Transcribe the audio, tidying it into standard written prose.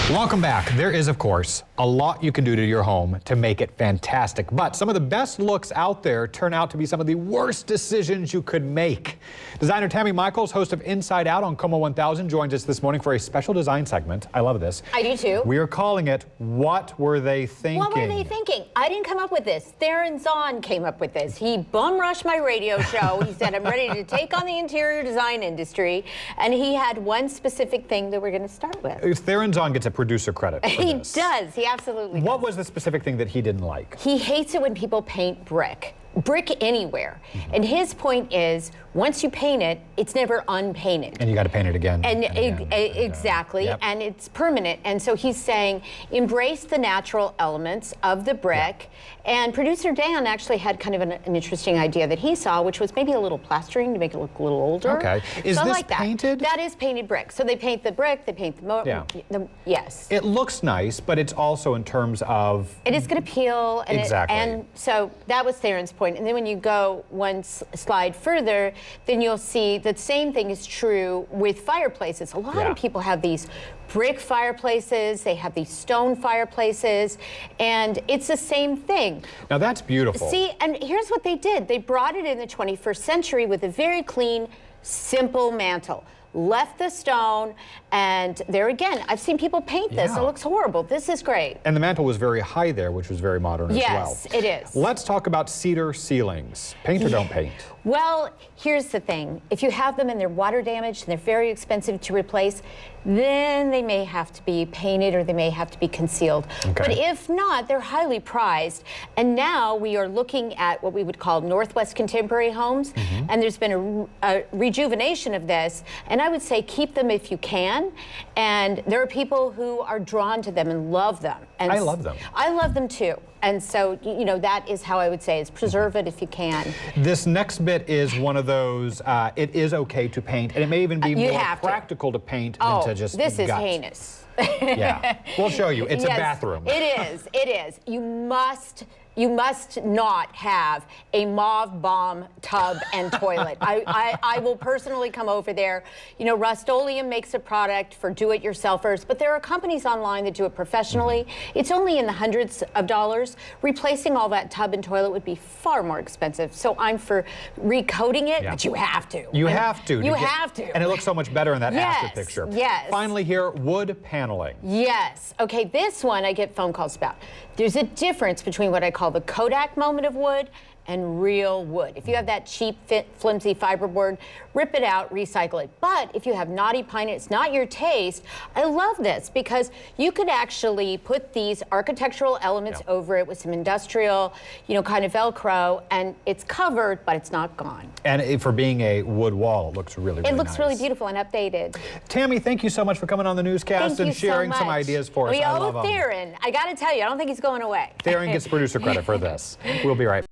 Welcome back. There is, of course, a lot you can do to your home to make it fantastic, but some of the best looks out there turn out to be some of the worst decisions you could make. Designer Tami, host of Inside Out on KOMO 1000, joins us this morning for a special design segment. I love this. I do too. We are calling it, What Were They Thinking? What were they thinking? I didn't come up with this. Theron Zahn came up with this. He bum rushed my radio show. He said, I'm ready to take on the interior design industry. And he had one specific thing that we're going to start with. Theron Zahn gets a producer credit for He this. does. He absolutely does. What was the specific thing that he didn't like? He hates it when people paint brick anywhere. And his point is, once you paint it, it's never unpainted. And you got to paint it again. And exactly, yep. And it's permanent. And so he's saying, embrace the natural elements of the brick. And producer Dan actually had kind of an interesting idea that he saw, which was maybe a little plastering to make it look a little older. Okay. Is so this like painted? That is painted brick. So they paint the brick, they paint the yes. It looks nice, but it's also in terms of... It is going to peel. And exactly. And so that was Theron's point. And then when you go one slide further, then you'll see that the same thing is true with fireplaces. A lot of people have these brick fireplaces, they have these stone fireplaces, and it's the same thing. Now that's beautiful. See, and here's what they did. They brought it in the 21st century with a very clean, simple mantle. Left the stone, and there again, I've seen people paint this. It looks horrible. This is great. And the mantle was very high there, which was very modern as well. Yes, it is. Let's talk about cedar ceilings. Paint or don't paint? Well, here's the thing. If you have them and they're water damaged and they're very expensive to replace, then they may have to be painted or they may have to be concealed. Okay. But if not, they're highly prized. And now we are looking at what we would call Northwest contemporary homes. And there's been a rejuvenation of this. And I would say keep them if you can. And there are people who are drawn to them and love them. And I love them. I love them too. And so, you know, that is how I would say is preserve it if you can. This next bit is one of those, it is okay to paint, and it may even be more practical to paint than to just this is gut. heinous. Yeah, we'll show you. It's a bathroom. It is, it is. You must not have a mauve bomb tub and toilet. I will personally come over there. You know, Rust-Oleum makes a product for do-it-yourselfers, but there are companies online that do it professionally. It's only in the hundreds of dollars. Replacing all that tub and toilet would be far more expensive. So I'm for recoating it, but you have to. You have to. You have to. And it looks so much better in that after picture. Yes. Finally here, wood paneling. Yes. Okay, this one I get phone calls about. There's a difference between what I call the Kodak moment of wood and real wood. If you have that cheap, flimsy fiberboard, rip it out, recycle it. But if you have knotty pine, it's not your taste. I love this because you could actually put these architectural elements over it with some industrial, you know, kind of Velcro, and it's covered, but it's not gone. And for being a wood wall, it looks really, really nice. It looks really beautiful and updated. Tami, thank you so much for coming on the newscast and sharing some ideas for us. We owe Theron. I got to tell you, I don't think he's going away. Theron gets producer credit for this. We'll be right back.